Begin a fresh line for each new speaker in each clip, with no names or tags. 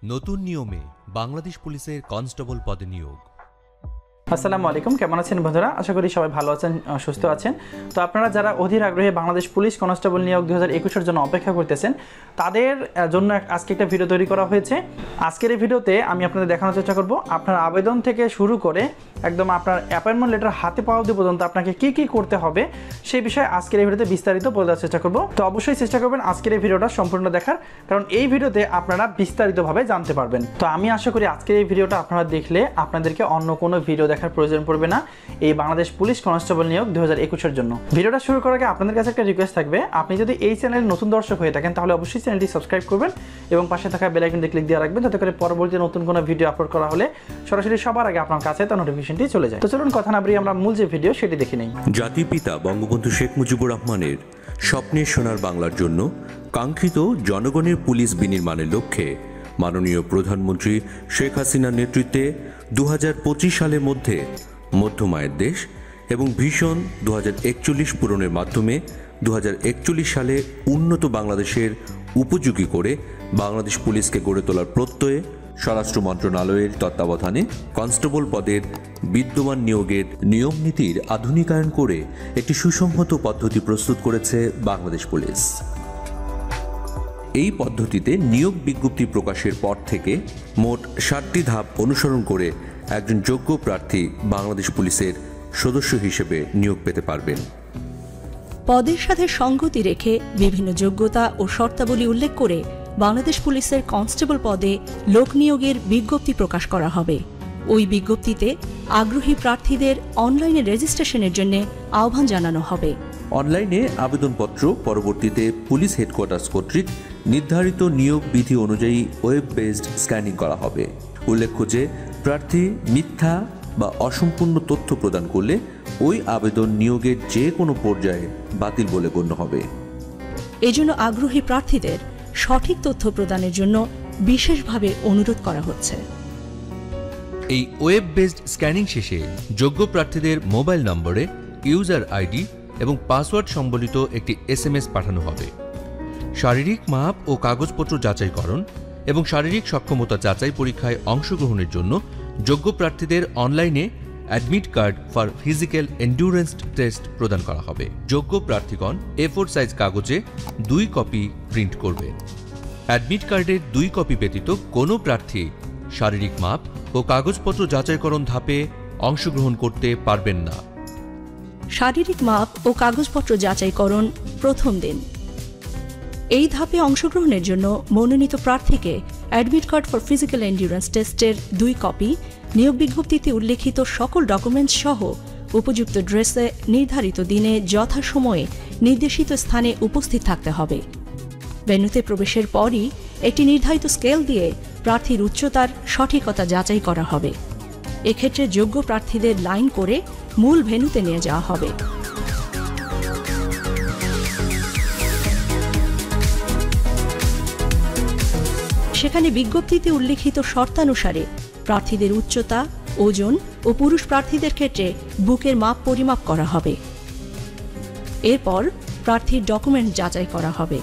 নতুন নিয়মে বাংলাদেশ পুলিশের কনস্টেবল পদে নিয়োগ।
আসসালামু আলাইকুম, কেমন আছেন বন্ধুরা? আশা করি সবাই ভালো আছেন, সুস্থ আছেন। তো আপনারা যারা অধীর আগ্রহে বাংলাদেশ পুলিশ কনস্টেবল নিয়োগ 2021-এর জন্য অপেক্ষা করতেছেন, তাদের জন্য আজকে একটা ভিডিও তৈরি করা হয়েছে। আজকের এই ভিডিওতে আমি আপনাদের দেখানোর চেষ্টা করব আপনার আবেদন থেকে শুরু করে একদম আপনার অ্যাপয়েন্টমেন্ট লেটার হাতে পাওয়া অবধি পর্যন্ত আপনাকে কি কি করতে হবে সেই বিষয়ে আজকের এই ভিডিওতে বিস্তারিত বলে দেওয়ার চেষ্টা করব। তো অবশ্যই চেষ্টা করবেন আজকের এই ভিডিওটা সম্পূর্ণ দেখার, কারণ এই ভিডিওতে আপনারা বিস্তারিতভাবে জানতে পারবেন। তো আমি আশা করি আজকের এই ভিডিওটা আপনারা দেখলে আপনাদেরকে অন্য কোনো ভিডিও দেখার প্রয়োজন পড়বে না এই বাংলাদেশ পুলিশ কনস্টেবল নিয়োগ 2021-এর জন্য। ভিডিওটা শুরু করার আগে আপনাদের কাছে একটা রিকোয়েস্ট থাকবে, আপনি যদি এই চ্যানেলের নতুন দর্শক হয়ে থাকেন তাহলে অবশ্যই চ্যানেলটি সাবস্ক্রাইব করবেন এবং পাশে থাকা বেল আইকনটি ক্লিক দিয়ে রাখবেন, যাতে করে পরবর্তী নতুন কোনো ভিডিও আপলোড করা হলে সরাসরি সবার আগে আপনার কাছে তার নোটিফিকেশনটি চলে যায়। তো চলুন কথা না বাড়িয়ে আমরা মূল যে ভিডিও সেটি দেখে নেই।
জাতির পিতা বঙ্গবন্ধু শেখ মুজিবুর রহমানের স্বপ্নের সোনার বাংলার জন্য কাঙ্ক্ষিত জনগণের পুলিশ বিনির্মাণের লক্ষ্যে মাননীয় প্রধানমন্ত্রী শেখ হাসিনার নেতৃত্বে 2025 সালের মধ্যে মধ্যমায়ের দেশ এবং ভিশন 2041 পূরণের মাধ্যমে 2041 সালে উন্নত বাংলাদেশের উপযোগী করে বাংলাদেশ পুলিশকে গড়ে তোলার প্রত্যয়ে স্বরাষ্ট্র মন্ত্রণালয়ের তত্ত্বাবধানে কনস্টেবল পদের বিদ্যমান নিয়োগের নিয়ম নীতির আধুনিকায়ন করে একটি সুসংহত পদ্ধতি প্রস্তুত করেছে বাংলাদেশ পুলিশ। এই পদ্ধতিতে নিয়োগ বিজ্ঞপ্তি প্রকাশের পর থেকে মোট 7টি ধাপ অনুসরণ করে একজন যোগ্য প্রার্থী বাংলাদেশ পুলিশের সদস্য হিসেবে নিয়োগ পেতে পারবেন।
পদের সাথে সঙ্গতি রেখে বিভিন্ন যোগ্যতা ও শর্তাবলী উল্লেখ করে বাংলাদেশ পুলিশের কনস্টেবল পদে লোক নিয়োগের বিজ্ঞপ্তি প্রকাশ করা হবে। ওই বিজ্ঞপ্তিতে আগ্রহী প্রার্থীদের অনলাইনে রেজিস্ট্রেশনের জন্য আহ্বান জানানো হবে।
অনলাইনে আবেদনপত্র পরবর্তীতে পুলিশ হেডকোয়ার্টার্স কর্তৃক নির্ধারিত নিয়োগ বিধি অনুযায়ী ওয়েব বেসড স্ক্যানিং করা হবে। উল্লেখ্য যে প্রার্থী মিথ্যা বা অসম্পূর্ণ তথ্য প্রদান করলে ওই আবেদন নিয়োগের যে কোনো পর্যায়ে বাতিল বলে গণ্য হবে।
এজন্য আগ্রহী প্রার্থীদের সঠিক তথ্য প্রদানের জন্য বিশেষভাবে অনুরোধ করা হচ্ছে।
এই ওয়েব বেসড স্ক্যানিং শেষে যোগ্য প্রার্থীদের মোবাইল নম্বরে ইউজার আইডি এবং পাসওয়ার্ড সম্বলিত একটি SMS পাঠানো হবে। শারীরিক মাপ ও কাগজপত্র যাচাইকরণ এবং শারীরিক সক্ষমতা যাচাই পরীক্ষায় অংশগ্রহণের জন্য যোগ্য প্রার্থীদের অনলাইনে admit card for physical endurance test প্রদান করা হবে। যোগ্য প্রার্থীগণ A4 সাইজ কাগজে 2 কপি প্রিন্ট করবেন। অ্যাডমিট কার্ডের 2 কপি ব্যতীত কোনো প্রার্থী শারীরিক মাপ ও কাগজপত্র যাচাইকরণ ধাপে অংশগ্রহণ করতে পারবেন না।
শারীরিক মাপ ও কাগজপত্র যাচাইকরণ প্রথম দিন। এই ধাপে অংশগ্রহণের জন্য মনোনীত প্রার্থীকে admit card for physical endurance টেস্টের 2 কপি, নিয়োগ বিজ্ঞপ্তিতে উল্লেখিত সকল ডকুমেন্টস সহ উপযুক্ত ড্রেসে নির্ধারিত দিনে যথাসময়ে নির্দেশিত স্থানে উপস্থিত থাকতে হবে। ভেন্যুতে প্রবেশের পরই একটি নির্ধারিত স্কেল দিয়ে প্রার্থীর উচ্চতার সঠিকতা যাচাই করা হবে। এক্ষেত্রে যোগ্য প্রার্থীদের লাইন করে মূল ভেন্যুতে নিয়ে যাওয়া হবে। সেখানে বিজ্ঞপ্তিতে উল্লেখিত শর্তানুসারে প্রার্থীদের উচ্চতা, ওজন ও পুরুষ প্রার্থীদের ক্ষেত্রে বুকের মাপ পরিমাপ করা হবে। এরপর প্রার্থীর ডকুমেন্ট যাচাই করা হবে।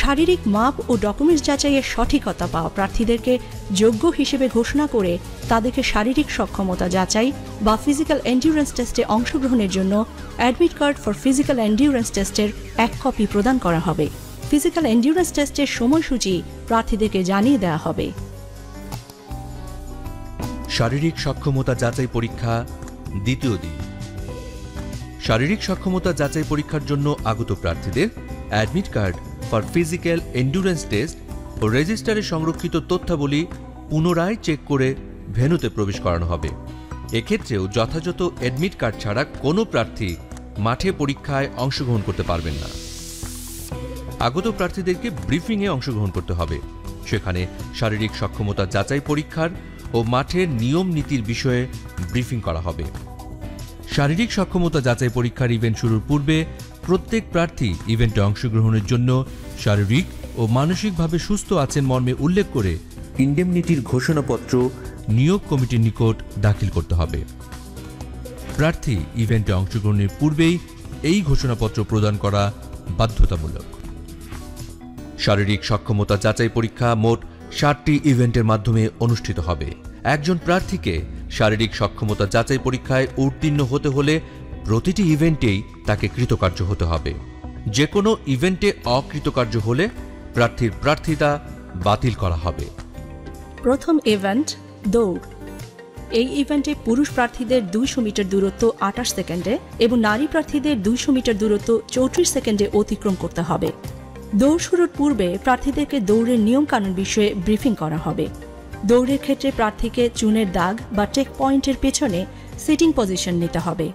শারীরিক মাপ ও ডকুমেন্টস যাচাইয়ের সঠিকতা পাওয়া প্রার্থীদেরকে যোগ্য হিসেবে ঘোষণা করে তাদেরকে শারীরিক সক্ষমতা যাচাই বা ফিজিক্যাল এন্ডিউরেন্স টেস্টে অংশগ্রহণের জন্য admit card for physical endurance টেস্টের 1 কপি প্রদান করা হবে। ফিজিক্যাল এন্ডিউরেন্স টেস্টের সময়সূচি প্রার্থীদেরকে জানিয়ে দেওয়া হবে।
শারীরিক সক্ষমতা যাচাই পরীক্ষা দ্বিতীয় দিন। শারীরিক সক্ষমতা যাচাই পরীক্ষার জন্য আগত প্রার্থীদের admit card for physical endurance test ও রেজিস্টারে সংরক্ষিত তথ্যাবলী পুনরায় চেক করে ভেন্যুতে প্রবেশ করানো হবে। এক্ষেত্রেও যথাযথ অ্যাডমিট কার্ড ছাড়া কোনো প্রার্থী মাঠে পরীক্ষায় অংশগ্রহণ করতে পারবেন না। আগত প্রার্থীদেরকে ব্রিফিংয়ে অংশগ্রহণ করতে হবে। সেখানে শারীরিক সক্ষমতা যাচাই পরীক্ষার ও মাঠের নিয়ম নীতির বিষয়ে ব্রিফিং করা হবে। শারীরিক সক্ষমতা যাচাই পরীক্ষার ইভেন্ট শুরুর পূর্বে প্রত্যেক প্রার্থী ইভেন্টে অংশগ্রহণের জন্য শারীরিক ও মানসিকভাবে সুস্থ আছেন মর্মে উল্লেখ করে
ইন্ডেমনিটির ঘোষণাপত্র
নিয়োগ কমিটির নিকট দাখিল করতে হবে। প্রার্থী ইভেন্টে অংশগ্রহণের পূর্বেই এই ঘোষণাপত্র প্রদান করা বাধ্যতামূলক। শারীরিক সক্ষমতা যাচাই পরীক্ষা মোট 7টি ইভেন্টের মাধ্যমে অনুষ্ঠিত হবে। একজন প্রার্থীকে শারীরিক সক্ষমতা যাচাই পরীক্ষায় উত্তীর্ণ হতে হলে প্রতিটি ইভেন্টেই তাকে কৃতকার্য হতে হবে। যে কোনো ইভেন্টে অকৃতকার্য হলে প্রার্থীর প্রার্থিতা বাতিল করা হবে।
প্রথম ইভেন্ট দৌড়। এই ইভেন্টে পুরুষ প্রার্থীদের 200 মিটার দূরত্ব 28 সেকেন্ডে এবং নারী প্রার্থীদের 200 মিটার দূরত্ব 34 সেকেন্ডে অতিক্রম করতে হবে। দৌড় শুরুর পূর্বে প্রার্থীদেরকে দৌড়ের নিয়মকানুন বিষয়ে ব্রিফিং করা হবে। দৌড়ের ক্ষেত্রে প্রার্থীকে চুনের দাগ বা চেক পয়েন্টের পেছনে সিটিং পজিশন নিতে হবে।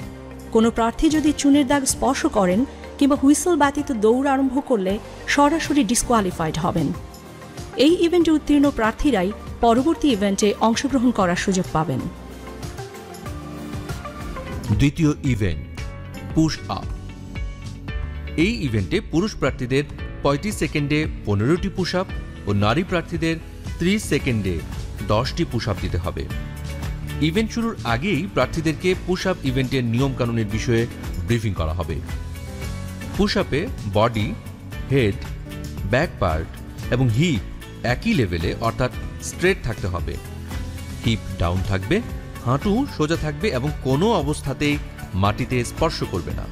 কোনো প্রার্থী যদি চুনের দাগ স্পর্শ করেন কিংবা হুইসল ব্যতীত দৌড় আরম্ভ করলে সরাসরি ডিসকোয়ালিফাইড হবেন। এই ইভেন্টে উত্তীর্ণ প্রার্থীরাই পরবর্তী ইভেন্টে অংশগ্রহণ করার সুযোগ পাবেন।
দ্বিতীয় ইভেন্ট পুশ আপ। এই ইভেন্টে পুরুষ প্রার্থীদের 35 সেকেন্ডে 15টি পুশ আপ ও নারী প্রার্থীদের 30 সেকেন্ডে 10টি পুশ আপ দিতে হবে। ইভেন্ট শুরুর আগেই প্রার্থীদেরকে পুশ আপ ইভেন্টের নিয়মকানুনের বিষয়ে ব্রিফিং করা হবে। পুশ আপে বডি, হেড, ব্যাক পার্ট এবং হিপ একই লেভেলে অর্থাৎ স্ট্রেট থাকতে হবে। হিপ ডাউন থাকবে, হাঁটু সোজা থাকবে এবং কোনো অবস্থাতেই মাটিতে স্পর্শ করবে না।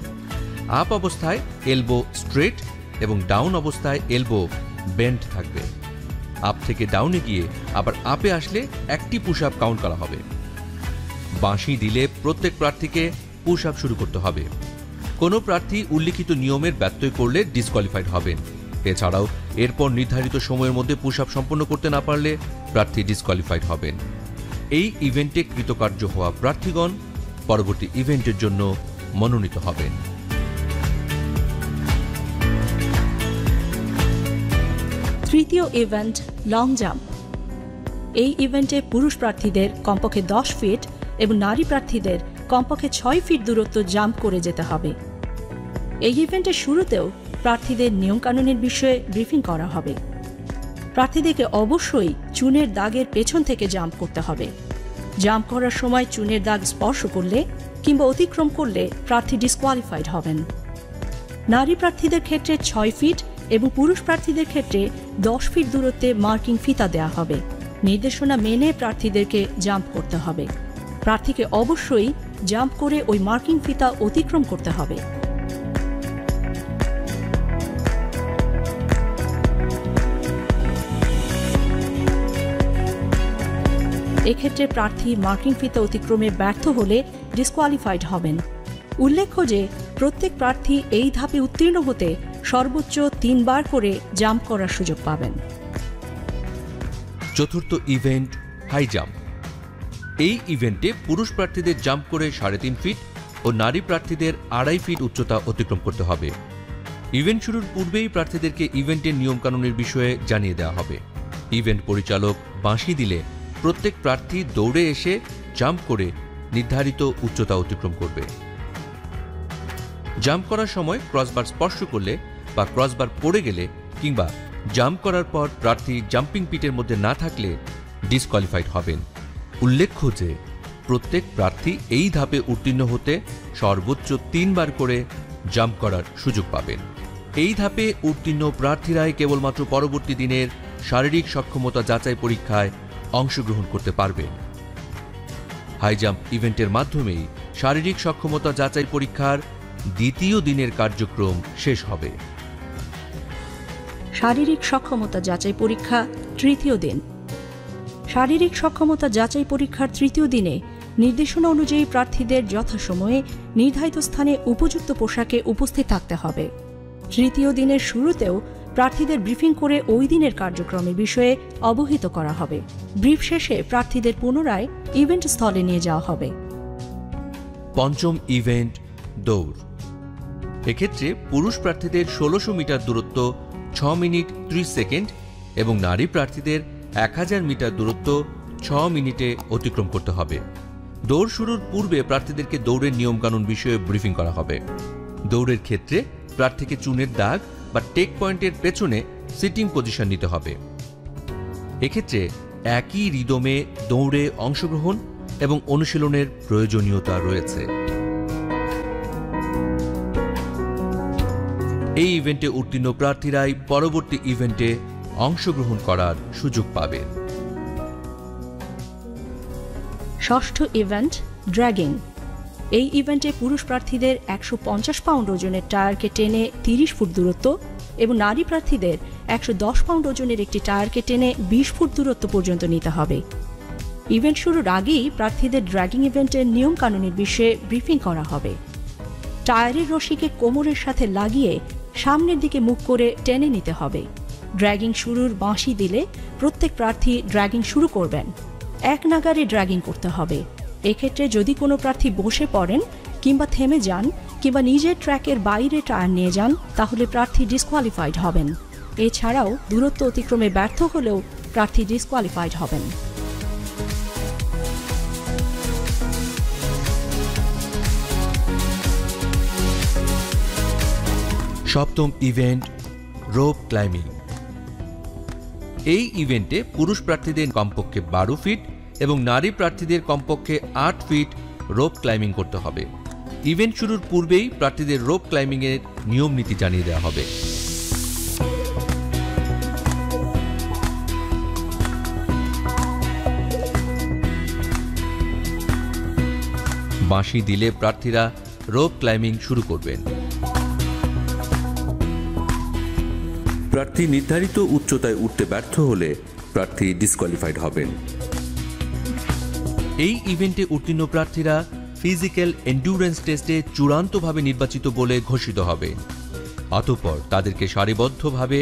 আপ অবস্থায় এলবো স্ট্রেট এবং ডাউন অবস্থায় এলবো বেন্ড থাকবে। আপ থেকে ডাউনে গিয়ে আবার আপে আসলে একটি পুশ আপ কাউন্ট করা হবে। বাঁশি দিলে প্রত্যেক প্রার্থীকে পুশ আপ শুরু করতে হবে। কোনো প্রার্থী উল্লিখিত নিয়মের ব্যত্যয় করলে ডিসকোয়ালিফাইড হবেন। এছাড়াও এরপর নির্ধারিত সময়ের মধ্যে পুশ আপ সম্পন্ন করতে না পারলে প্রার্থী ডিসকোয়ালিফাইড হবেন। এই ইভেন্টে কৃতকার্য হওয়া প্রার্থীগণ পরবর্তী ইভেন্টের জন্য মনোনীত হবেন।
তৃতীয় ইভেন্ট লং জাম্প। এই ইভেন্টে পুরুষ প্রার্থীদের কমপক্ষে 10 ফিট এবং নারী প্রার্থীদের কমপক্ষে 6 ফিট দূরত্ব জাম্প করে যেতে হবে। এই ইভেন্টের শুরুতেও প্রার্থীদের নিয়মকানুনের বিষয়ে ব্রিফিং করা হবে। প্রার্থীদেরকে অবশ্যই চুনের দাগের পেছন থেকে জাম্প করতে হবে। জাম্প করার সময় চুনের দাগ স্পর্শ করলে কিংবা অতিক্রম করলে প্রার্থী ডিসকোয়ালিফাইড হবেন। নারী প্রার্থীদের ক্ষেত্রে 6 ফিট এবং পুরুষ প্রার্থীদের ক্ষেত্রে 10 ফিট দূরত্বে মার্কিং ফিতা দেওয়া হবে। নির্দেশনা মেনে প্রার্থীদেরকে জাম্প করতে হবে। প্রার্থীকে অবশ্যই জাম্প করে ওই মার্কিং ফিতা অতিক্রম করতে হবে। এক্ষেত্রে প্রার্থী মার্কিং ফিতা অতিক্রমে ব্যর্থ হলে ডিসকোয়ালিফাইড হবেন। উল্লেখ্য যে প্রত্যেক প্রার্থী এই ধাপে উত্তীর্ণ হতে সর্বোচ্চ 3 বার করে জাম্প করার সুযোগ পাবেন।
চতুর্থ ইভেন্ট হাই জাম্প। এই ইভেন্টে পুরুষ প্রার্থীদের জাম্প করে 3.5 ফিট ও নারী প্রার্থীদের 2.5 ফিট উচ্চতা অতিক্রম করতে হবে। ইভেন্ট শুরুর পূর্বেই প্রার্থীদেরকে ইভেন্টের নিয়মকানুনের বিষয়ে জানিয়ে দেওয়া হবে। ইভেন্ট পরিচালক বাঁশি দিলে প্রত্যেক প্রার্থী দৌড়ে এসে জাম্প করে নির্ধারিত উচ্চতা অতিক্রম করবে। জাম্প করার সময় ক্রসবার স্পর্শ করলে বা ক্রসবার পড়ে গেলে কিংবা জাম্প করার পর প্রার্থী জাম্পিং পিটের মধ্যে না থাকলে ডিসকোয়ালিফাইড হবেন। উল্লেখ্য যে প্রত্যেক প্রার্থী এই ধাপে উত্তীর্ণ হতে সর্বোচ্চ 3 বার করে জাম্প করার সুযোগ পাবেন। এই ধাপে উত্তীর্ণ প্রার্থীরাই কেবলমাত্র পরবর্তী দিনের শারীরিক সক্ষমতা যাচাই পরীক্ষায় অংশগ্রহণ করতে পারবেন। হাই জাম্প ইভেন্টের মাধ্যমেই শারীরিক সক্ষমতা যাচাই পরীক্ষার দ্বিতীয় দিনের কার্যক্রম শেষ হবে।
শারীরিক সক্ষমতা যাচাই পরীক্ষা তৃতীয় দিন। শারীরিক সক্ষমতা যাচাই পরীক্ষার তৃতীয় দিনে নির্দেশনা অনুযায়ী প্রার্থীদের যথাসময়ে নির্ধারিত স্থানে উপযুক্ত পোশাকে উপস্থিত থাকতে হবে। তৃতীয় দিনের শুরুতেও প্রার্থীদের ব্রিফিং করে ওই দিনের কার্যক্রমের বিষয়ে অবহিত করা হবে। ব্রিফ শেষে প্রার্থীদের পুনরায় ইভেন্ট স্থলে নিয়ে যাওয়া হবে।
পঞ্চম ইভেন্ট দৌড়। এক্ষেত্রে পুরুষ প্রার্থীদের 1600 মিটার দূরত্ব 6 মিনিট 30 সেকেন্ড এবং নারী প্রার্থীদের 1000 মিটার দূরত্ব 6 মিনিটে অতিক্রম করতে হবে। দৌড় শুরুর পূর্বে প্রার্থীদেরকে দৌড়ের নিয়মকানুন বিষয়ে ব্রিফিং করা হবে। দৌড়ের ক্ষেত্রে প্রার্থীকে চুনের দাগ বা টেক পয়েন্টের পেছনে সিটিং পজিশন নিতে হবে। এক্ষেত্রে একই রিদমে দৌড়ে অংশগ্রহণ এবং অনুশীলনের প্রয়োজনীয়তা রয়েছে। এই ইভেন্টে উত্তীর্ণ প্রার্থীরাই পরবর্তী ইভেন্টে অংশগ্রহণ করার সুযোগ পাবেন।
ষষ্ঠ ইভেন্ট ড্র্যাগিং। এই ইভেন্টে পুরুষ প্রার্থীদের 150 পাউন্ড ওজনের টায়ারকে টেনে 30 ফুট দূরত্ব এবং নারী প্রার্থীদের 110 পাউন্ড ওজনের একটি টায়ারকে টেনে 20 ফুট দূরত্ব পর্যন্ত নিতে হবে। ইভেন্ট শুরুর আগেই প্রার্থীদের ড্র্যাগিং ইভেন্টের নিয়মকানুনের বিষয়ে ব্রিফিং করা হবে। টায়ারের রশিকে কোমরের সাথে লাগিয়ে সামনের দিকে মুখ করে টেনে নিতে হবে। ড্র্যাগিং শুরুর বাঁশি দিলে প্রত্যেক প্রার্থী ড্র্যাগিং শুরু করবেন। এক নাগারে ড্র্যাগিং করতে হবে। এক্ষেত্রে যদি কোনো প্রার্থী বসে পড়েন কিংবা থেমে যান কিংবা নিজের ট্র্যাকের বাইরে টায়ার নিয়ে যান তাহলে প্রার্থী ডিসকোয়ালিফাইড হবেন। এছাড়াও দূরত্ব অতিক্রমে ব্যর্থ হলেও প্রার্থী ডিসকোয়ালিফাইড হবেন।
সপ্তম ইভেন্ট রোপ ক্লাইম্বিং। এই ইভেন্টে পুরুষ প্রার্থীদের কমপক্ষে 12 ফিট এবং নারী প্রার্থীদের কমপক্ষে 8 ফিট রোপ ক্লাইম্বিং করতে হবে। ইভেন্ট শুরুর পূর্বেই প্রার্থীদের রোপ ক্লাইম্বিংয়ের নিয়ম নীতি জানিয়ে দেওয়া হবে। বাঁশি দিলে প্রার্থীরা রোপ ক্লাইম্বিং শুরু করবেন।
প্রার্থী নির্ধারিত উচ্চতায় উঠতে ব্যর্থ হলে প্রার্থী ডিসকোয়ালিফাইড হবেন।
এই ইভেন্টে উত্তীর্ণ প্রার্থীরা ফিজিক্যাল এন্ডুরেন্স টেস্টে চূড়ান্তভাবে নির্বাচিত বলে ঘোষিত হবে। অতঃপর তাদেরকে সারিবদ্ধভাবে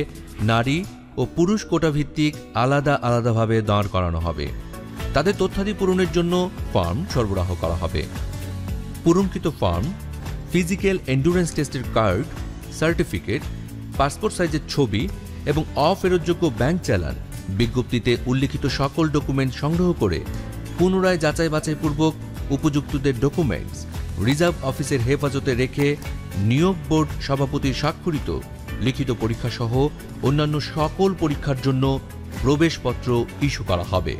নারী ও পুরুষ কোটা ভিত্তিক আলাদা আলাদাভাবে দাঁড় করানো হবে। তাদের তথ্যাদি পূরণের জন্য ফর্ম সরবরাহ করা হবে। পূরণকৃত ফর্ম, ফিজিক্যাল এন্ডুরেন্স টেস্টের কার্ড, সার্টিফিকেট, পাসপোর্ট সাইজের ছবি এবং অফেরতযোগ্য ব্যাংক চালান, বিজ্ঞপ্তিতে উল্লিখিত সকল ডকুমেন্ট সংগ্রহ করে পুনরায় যাচাই বাছাইপূর্বক উপযুক্তদের ডকুমেন্টস রিজার্ভ অফিসের হেফাজতে রেখে নিয়োগ বোর্ড সভাপতির স্বাক্ষরিত লিখিত পরীক্ষা সহ অন্যান্য সকল পরীক্ষার জন্য প্রবেশপত্র ইস্যু করা হবে।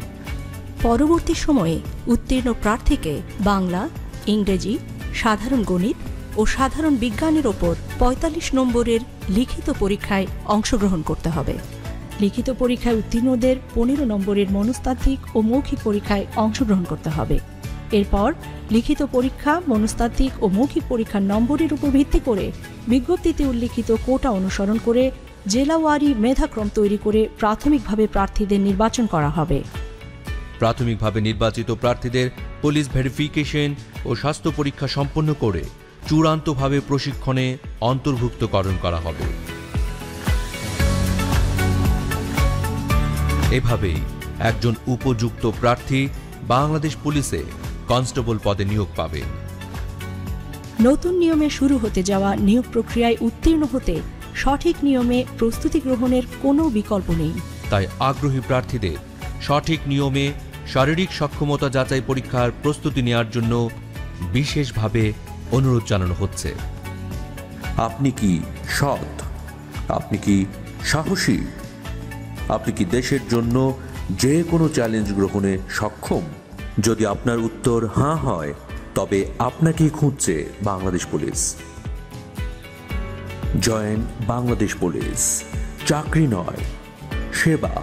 পরবর্তী সময়ে উত্তীর্ণ প্রার্থীকে বাংলা, ইংরেজি, সাধারণ গণিত ও সাধারণ বিজ্ঞানের ওপর 45 নম্বরের লিখিত পরীক্ষায় অংশগ্রহণ করতে হবে। লিখিত পরীক্ষায় উত্তীর্ণদের 15 নম্বরের মনস্তাত্ত্বিক ও মৌখিক পরীক্ষায় অংশগ্রহণ করতে হবে। এরপর লিখিত পরীক্ষা, মনস্তাত্ত্বিক ও মৌখিক পরীক্ষার নম্বরের উপর ভিত্তি করে বিজ্ঞপ্তিতে উল্লিখিত কোটা অনুসরণ করে জেলাওয়ারি মেধাক্রম তৈরি করে প্রাথমিকভাবে প্রার্থীদের নির্বাচন করা হবে।
প্রাথমিকভাবে নির্বাচিত প্রার্থীদের পুলিশ ভেরিফিকেশন ও স্বাস্থ্য পরীক্ষা সম্পন্ন করে চূড়ান্তভাবে প্রশিক্ষণে অন্তর্ভুক্তকরণ করা হবে। এভাবেই একজন উপযুক্ত প্রার্থী বাংলাদেশ পুলিশে কনস্টেবল পদে নিয়োগ পাবেন।
নতুন নিয়মে শুরু হতে যাওয়া নিয়োগ প্রক্রিয়ায় উত্তীর্ণ হতে সঠিক নিয়মে প্রস্তুতি গ্রহণের কোনো বিকল্প নেই।
তাই আগ্রহী প্রার্থীদের সঠিক নিয়মে শারীরিক সক্ষমতা যাচাই পরীক্ষার প্রস্তুতি নেওয়ার জন্য বিশেষভাবে অনুরোধ জানানো হচ্ছে।
আপনি কি সৎ? আপনি কি সাহসী? আপনি কি দেশের জন্য যে কোনো চ্যালেঞ্জ গ্রহণে সক্ষম? যদি আপনার উত্তর হ্যাঁ হয় তবে আপনাকেই খুঁজছে Bangladesh police. Join Bangladesh police. চাকরি নয়, সেবা।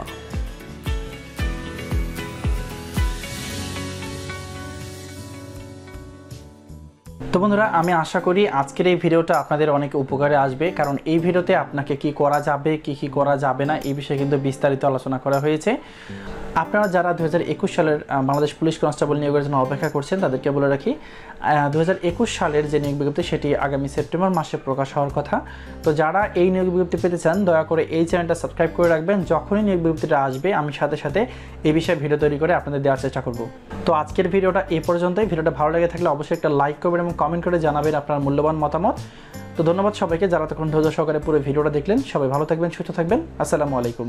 তো বন্ধুরা, আমি আশা করি আজকের এই ভিডিওটা আপনাদের অনেক উপকারে আসবে, কারণ এই ভিডিওতে আপনাকে কি করা যাবে কি করা যাবে না এই বিষয়ে কিন্তু বিস্তারিত আলোচনা করা হয়েছে। আপনারা যারা 2021 সালের বাংলাদেশ পুলিশ কনস্টেবল নিয়োগের জন্য অপেক্ষা করছেন তাদেরকে বলে রাখি, 2021 সালের যে নিয়োগ বিজ্ঞপ্তি সেটি আগামী সেপ্টেম্বর মাসে প্রকাশ হওয়ার কথা। তো যারা এই নিয়োগ বিজ্ঞপ্তি পেতে চান দয়া করে এই চ্যানেলটা সাবস্ক্রাইব করে রাখবেন। যখনই নিয়োগ বিজ্ঞপ্তিটা আসবে আমি সাথে সাথে এই বিষয়ে ভিডিও তৈরি করে আপনাদের দেওয়ার চেষ্টা করব। তো আজকের ভিডিওটা এই পর্যন্তই। ভিডিওটা ভালো লেগে থাকলে অবশ্যই একটা লাইক করবেন এবং কমেন্ট করে জানাবেন আপনার মূল্যবান মতামত। তো ধন্যবাদ সবাইকে যারা তখন ধৈর্য সহকারে পুরো ভিডিওটা দেখলেন। সবাই ভালো থাকবেন, সুস্থ থাকবেন। আসসালামু আলাইকুম।